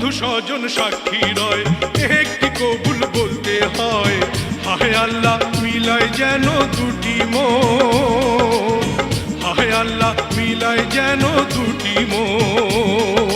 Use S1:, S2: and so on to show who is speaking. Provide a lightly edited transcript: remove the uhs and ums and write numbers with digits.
S1: বন্ধু স্বজন সাক্ষী রয়, একটি কবুল বলতে হয়। হায় আল্লাহ মিলায় যেন দুটি মন, হায় আল্লাহ মিলায় যেন দুটি মন।